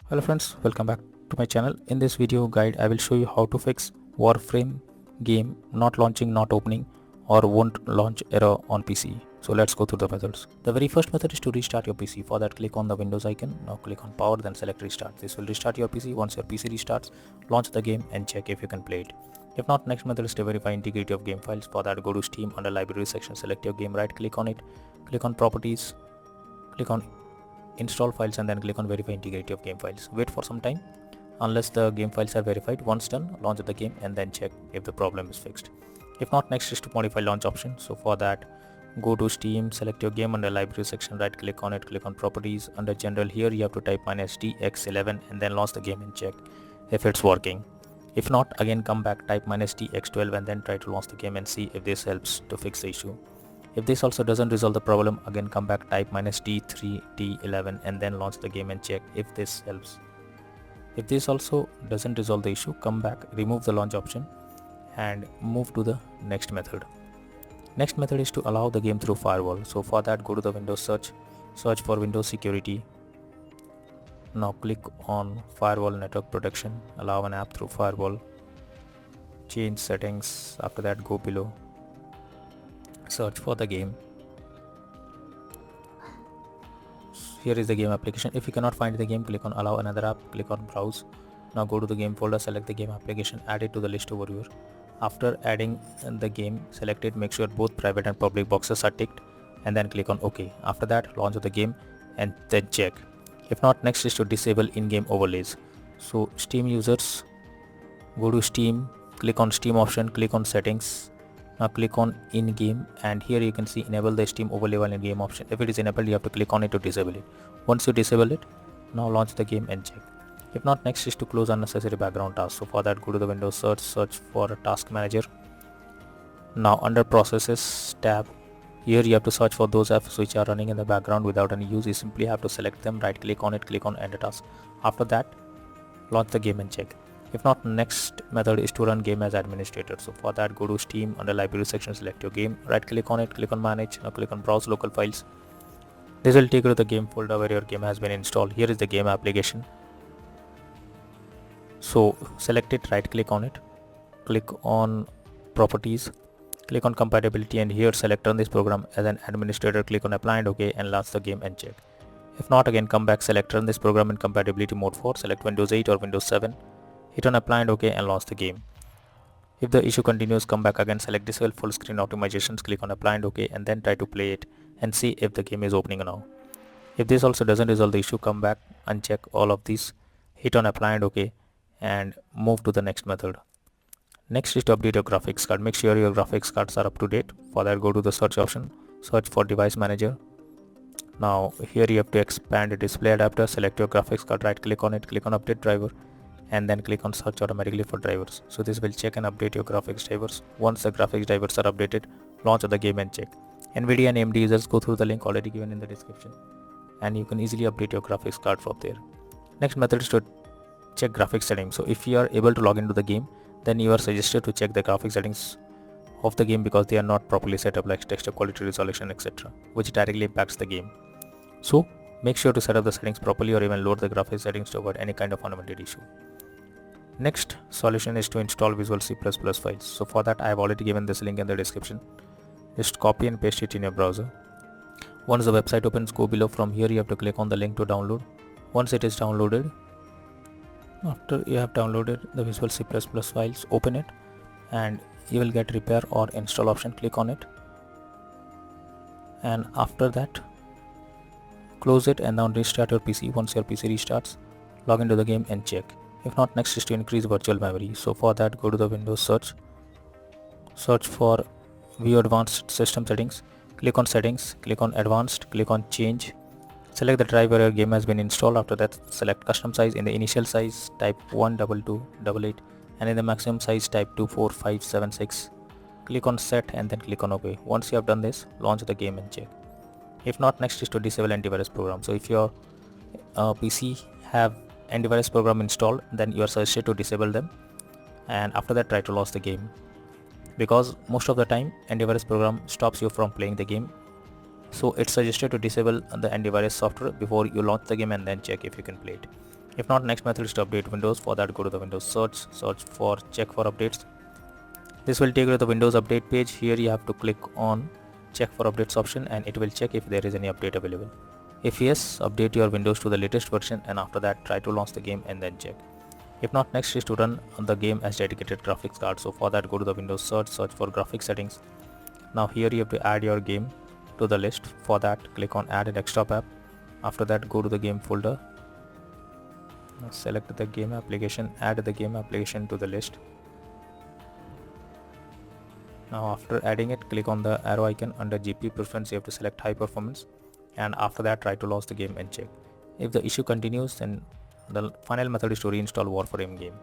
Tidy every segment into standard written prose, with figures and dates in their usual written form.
Hello friends, welcome back to my channel. In this video guide, I will show you how to fix Warframe game not launching, not opening or won't launch error on PC. So let's go through the methods. The very first method is to restart your PC. For that, click on the Windows icon. Now click on power, then select restart. This will restart your PC. Once your PC restarts, launch the game and check if you can play it. If not, next method is to verify integrity of game files. For that, go to Steam under library section, select your game, right click on it, click on properties, click on install files and then click on verify integrity of game files. Wait for some time unless the game files are verified. Once done, launch the game and then check if the problem is fixed. If not, next is to modify launch option. So for that, go to Steam, select your game under library section, right click on it, click on properties. Under general, here you have to type -tx11 and then launch the game and check if it's working. If not, again come back, type -tx12 and then try to launch the game and see if this helps to fix the issue. If this also doesn't resolve the problem, again come back, type -t3 t11 and then launch the game and check if this helps. If this also doesn't resolve the issue, come back, remove the launch option and move to the next method. Next method is to allow the game through firewall. So for that, go to the Windows search for Windows security. Now click on firewall network protection, allow an app through firewall, change settings. After that, go below, search for the game. Here is the game application. If you cannot find the game, click on allow another app, click on browse. Now go to the game folder, select the game application, add it to the list over here. After adding the game, select it, make sure both private and public boxes are ticked and then click on OK. After that, launch the game and then check. If not, next is to disable in-game overlays. So Steam users, go to Steam, click on Steam option, click on settings. Now click on in-game and here you can see enable the Steam overlay while in-game option. If it is enabled, you have to click on it to disable it. Once you disable it, now launch the game and check. If not, next is to close unnecessary background tasks. So for that, go to the Windows search for a task manager. Now under processes tab, here you have to search for those apps which are running in the background without any use. You simply have to select them, right click on it, click on end task. After that, launch the game and check. If not, next method is to run game as administrator. So for that, go to Steam, under library section, select your game, right click on it, click on manage. Now click on browse local files. This will take you to the game folder where your game has been installed. Here is the game application. So select it, right click on it, click on properties, click on compatibility and here select run this program as an administrator, click on apply and OK and launch the game and check. If not, again come back, select run this program in compatibility mode 4, select Windows 8 or Windows 7, hit on apply and OK and launch the game. If the issue continues, come back again, select disable full screen optimizations, click on apply and OK and then try to play it and see if the game is opening now. If this also doesn't resolve the issue, come back, uncheck all of these, hit on apply and OK and move to the next method. Next is to update your graphics card. Make sure your graphics cards are up to date. For that, go to the search option, search for device manager. Now here you have to expand the display adapter, select your graphics card, right click on it, click on update driver and then click on search automatically for drivers. So this will check and update your graphics drivers. Once the graphics drivers are updated, launch the game and check. NVIDIA and AMD users, go through the link already given in the description and you can easily update your graphics card from there. Next method is to check graphics settings. So if you are able to log into the game, then you are suggested to check the graphics settings of the game because they are not properly set up, like texture quality, resolution, etc., which directly impacts the game. So make sure to set up the settings properly or even load the graphics settings to avoid any kind of unwanted issue. Next solution is to install Visual C++ files. So for that, I have already given this link in the description. Just copy and paste it in your browser. Once the website opens, go below. From here you have to click on the link to download. Once it is downloaded, after you have downloaded the Visual C++ files, open it and you will get repair or install option. Click on it and after that close it and now restart your PC. Once your PC restarts, log into the game and check. If not, next is to increase virtual memory. So for that, go to the Windows search for view advanced system settings, click on settings, click on advanced, click on change, select the drive where your game has been installed. After that, select custom size. In the initial size, type 12288 and in the maximum size type 24576. Click on set and then click on OK. Once you have done this, launch the game and check. If not, next is to disable antivirus program. So if your PC have antivirus program installed, then you are suggested to disable them and after that try to launch the game, because most of the time antivirus program stops you from playing the game. So it's suggested to disable the antivirus software before you launch the game and then check if you can play it. If not, next method is to update Windows. For that, go to the Windows search for check for updates. This will take you to the Windows update page. Here you have to click on check for updates option and it will check if there is any update available. If yes, update your Windows to the latest version and after that try to launch the game and then check. If not, next is to run the game as dedicated graphics card. So for that, go to the Windows search for graphics settings. Now here you have to add your game to the list. For that, click on add a desktop app. After that, go to the game folder. Now select the game application, add the game application to the list. Now after adding it, click on the arrow icon under GPU preference. You have to select high performance and after that try to launch the game and check. If the issue continues, then the final method is to reinstall Warframe game.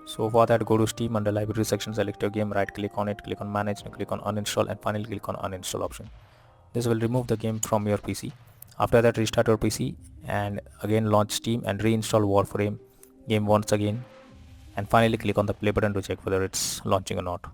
So for that, go to Steam under library section, select your game, right click on it, click on manage, click on uninstall and finally click on uninstall option. This will remove the game from your PC. After that, restart your PC and again launch Steam and reinstall Warframe game once again and finally click on the play button to check whether it's launching or not.